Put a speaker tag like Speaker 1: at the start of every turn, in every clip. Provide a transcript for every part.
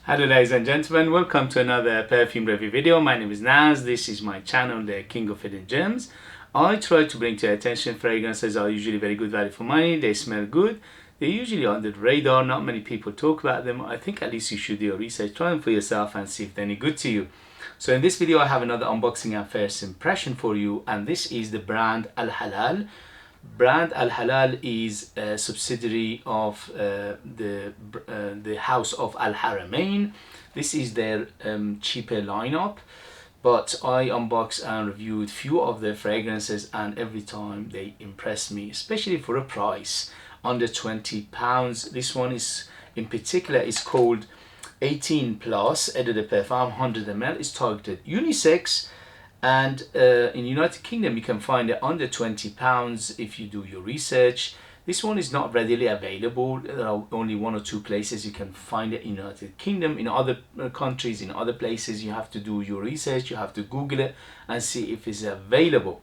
Speaker 1: Hello ladies and gentlemen, welcome to another perfume review video. My name is Naz. This is my channel, the King of Hidden Gems. I try to bring to your attention fragrances are usually very good value for money. They smell good. They're usually under the radar. Not many people talk about them. I think at least you should do your research, try them for yourself and see if they're any good to you. So in this video I have another unboxing and first impression for you, and this is the brand Halal. Brand Halal is a subsidiary of the house of Al Haramain. This is their cheaper lineup, but I unboxed and reviewed few of their fragrances, and every time they impress me, especially for a price under £20. This one is in particular is called 18 plus Eau de Parfum 100 ml. It's targeted unisex, and in United Kingdom you can find it under £20 if you do your research. This one is not readily available. There are only one or two places you can find it in United Kingdom. In other countries, in other places, you have to do your research, you have to Google it and see if it's available.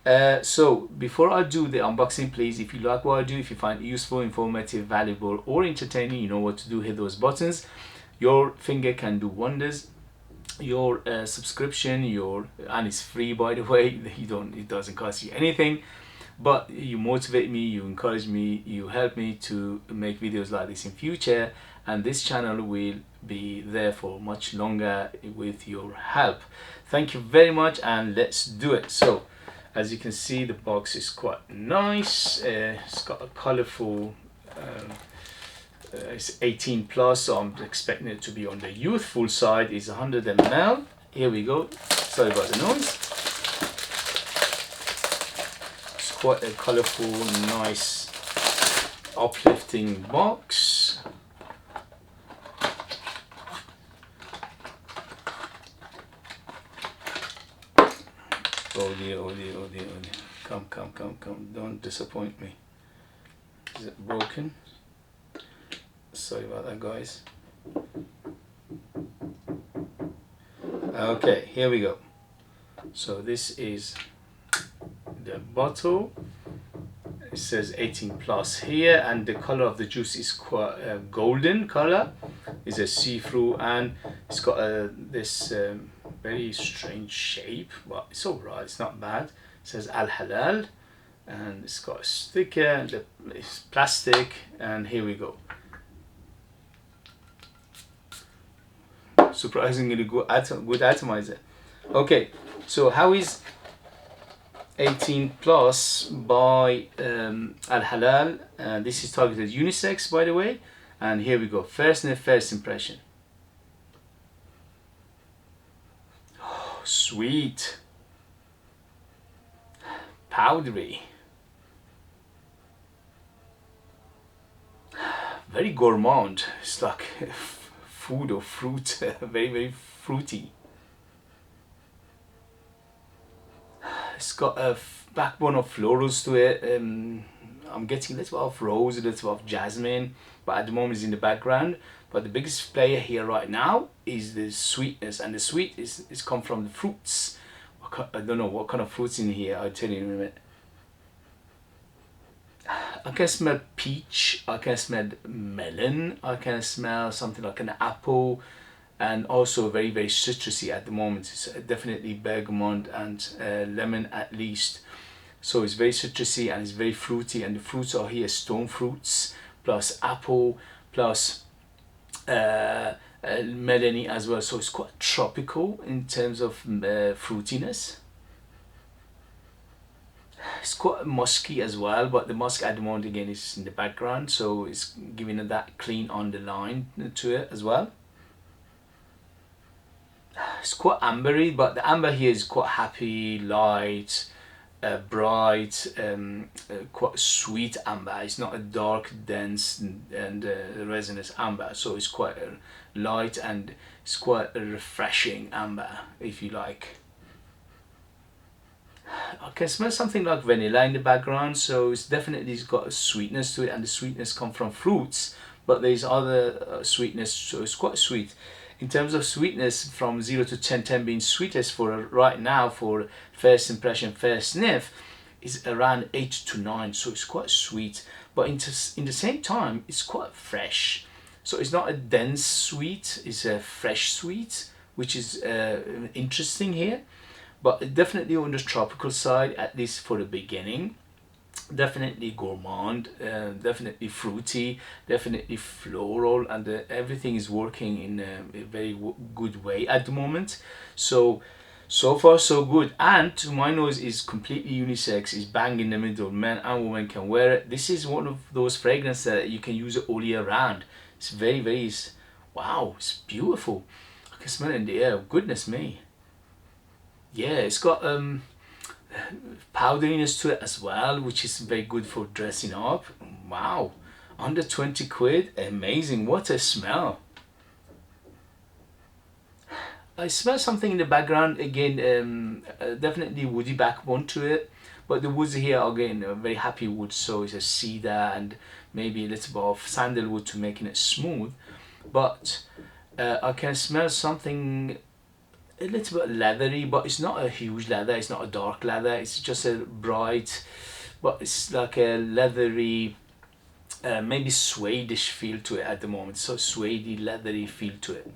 Speaker 1: So before I do the unboxing, please, if you like what I do, if you find it useful, informative, valuable or entertaining, you know what to do. Hit those buttons. Your finger can do wonders. Your subscription, and it's free, by the way. It doesn't cost you anything, but you motivate me, you encourage me, you help me to make videos like this in future, and this channel will be there for much longer with your help. Thank you very much, and let's do it. So as you can see, the box is quite nice. It's got a colorful it's 18 plus, so I'm expecting it to be on the youthful side. It's 100 ml. Here we go. Sorry about the noise. It's quite a colorful, nice, uplifting box. Oh dear, oh dear, oh dear, oh dear. Come. Don't disappoint me. Is it broken? Sorry about that, guys. Okay, here we go. So this is the bottle. It says 18 plus here, and the color of the juice is quite a golden color. It's a see-through, and it's got this very strange shape, but it's alright, it's not bad. It says Al Halal, and it's got a sticker, and it's plastic, and here we go. Surprisingly good atomizer. Okay, so how is 18 plus by Al Halal? This is targeted unisex, by the way, and here we go. First impression. Oh, sweet, powdery, very gourmand. It's like food or fruit. Very fruity. It's got a backbone of florals to it. I'm getting a little bit of rose, a little bit of jasmine, but at the moment it's in the background. But the biggest player here right now is the sweetness, and the sweet is come from the fruits. I don't know what kind of fruits in here. I'll tell you in a minute. I can smell peach, I can smell melon, I can smell something like an apple, and also very citrusy at the moment. It's definitely bergamot and lemon at least. So it's very citrusy and it's very fruity, and the fruits are here stone fruits plus apple plus melony as well. So it's quite tropical in terms of fruitiness. It's quite musky as well, but the musk at the moment again is in the background, so it's giving it that clean underline to it as well. It's quite ambery, but the amber here is quite happy, light, bright, quite sweet amber. It's not a dark, dense and resinous amber, so it's quite light, and it's quite a refreshing amber, if you like. I can smell something like vanilla in the background, so it's definitely got a sweetness to it, and the sweetness comes from fruits, but there's other sweetness, so it's quite sweet. In terms of sweetness, from 0 to 10, 10 being sweetest for right now for first impression, first sniff, is around 8 to 9, so it's quite sweet, but in the same time it's quite fresh. So it's not a dense sweet, it's a fresh sweet, which is interesting here. But definitely on the tropical side, at least for the beginning. Definitely gourmand, definitely fruity, definitely floral, and everything is working in a very good way at the moment. So far so good, and to my nose is completely unisex, is bang in the middle, men and women can wear it. This is one of those fragrances that you can use it all year round. It's very wow, it's beautiful. I can smell it in the air, goodness me. Yeah, it's got powderiness to it as well, which is very good for dressing up. Wow, under 20 quid, amazing. What a smell. I smell something in the background again, definitely woody backbone to it, but the woods here again are very happy wood, so it's a cedar and maybe a little bit of sandalwood to making it smooth. But I can smell something a little bit leathery, but it's not a huge leather, it's not a dark leather, it's just a bright, but it's like a leathery, maybe suede-ish feel to it at the moment. So suede leathery feel to it,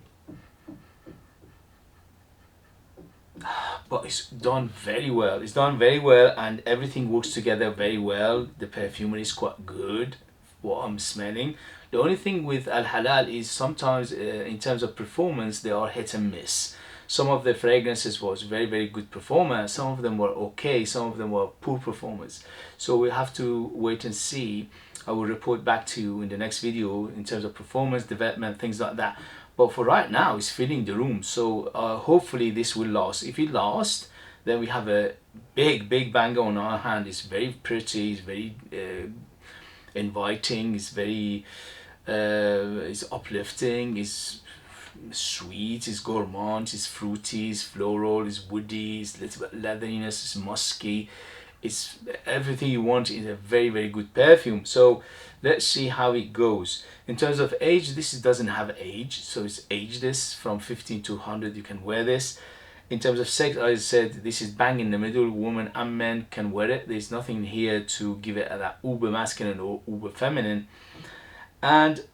Speaker 1: but it's done very well. It's done very well, and everything works together very well. The perfumery is quite good, what I'm smelling. The only thing with Al Halal is sometimes in terms of performance they are hit and miss. Some of the fragrances was very good performance, some of them were okay, some of them were poor performance. So we have to wait and see. I will report back to you in the next video in terms of performance, development, things like that. But for right now, it's filling the room. So hopefully this will last. If it lasts, then we have a big banger on our hand. It's very pretty, it's very inviting, it's very it's uplifting, it's sweet, it's gourmand, it's fruity, it's floral, it's woody, it's a little bit leatheriness, it's musky, it's everything you want in a very good perfume. So let's see how it goes. In terms of age, this doesn't have age, so it's ageless. From 15 to 100 you can wear this. In terms of sex, I said this is bang in the middle, women and men can wear it. There's nothing here to give it that uber masculine or uber feminine. And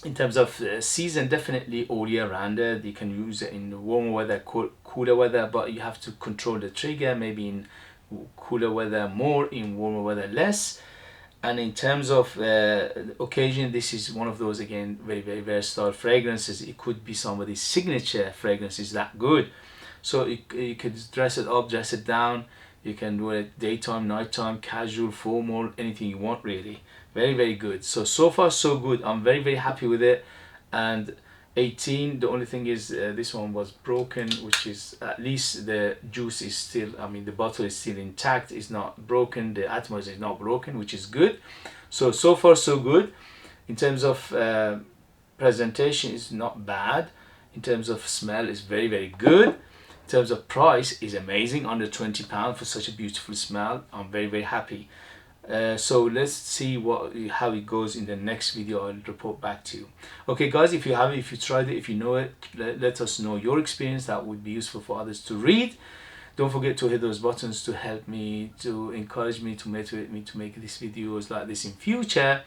Speaker 1: in terms of season, definitely all year round. You can use it in warmer weather, cooler weather, but you have to control the trigger, maybe in cooler weather more, in warmer weather less. And in terms of occasion, this is one of those, again, very versatile fragrances. It could be somebody's signature fragrance, is that good. So you could dress it up, dress it down. You can do it daytime, nighttime, casual, formal, anything you want really. Very good. So far so good. I'm very happy with it. And 18, the only thing is this one was broken, which is at least the juice is still, I mean the bottle is still intact, it's not broken, the atomizer is not broken, which is good. So far so good. In terms of presentation, is not bad. In terms of smell, is very good. In terms of price, is amazing, under £20 for such a beautiful smell. I'm very happy. So let's see how it goes in the next video. I'll report back to you. Okay guys, if you have it, if you tried it, if you know it, let us know your experience. That would be useful for others to read. Don't forget to hit those buttons to help me, to encourage me, to motivate me to make these videos like this in future.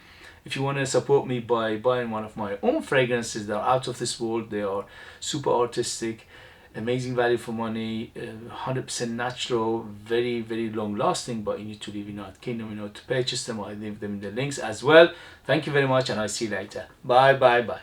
Speaker 1: If you want to support me by buying one of my own fragrances that are out of this world, they are super artistic, amazing value for money, 100% natural, very long lasting, but you need to live in United Kingdom in order to purchase them. I leave them in the links as well. Thank you very much, and I'll see you later. Bye.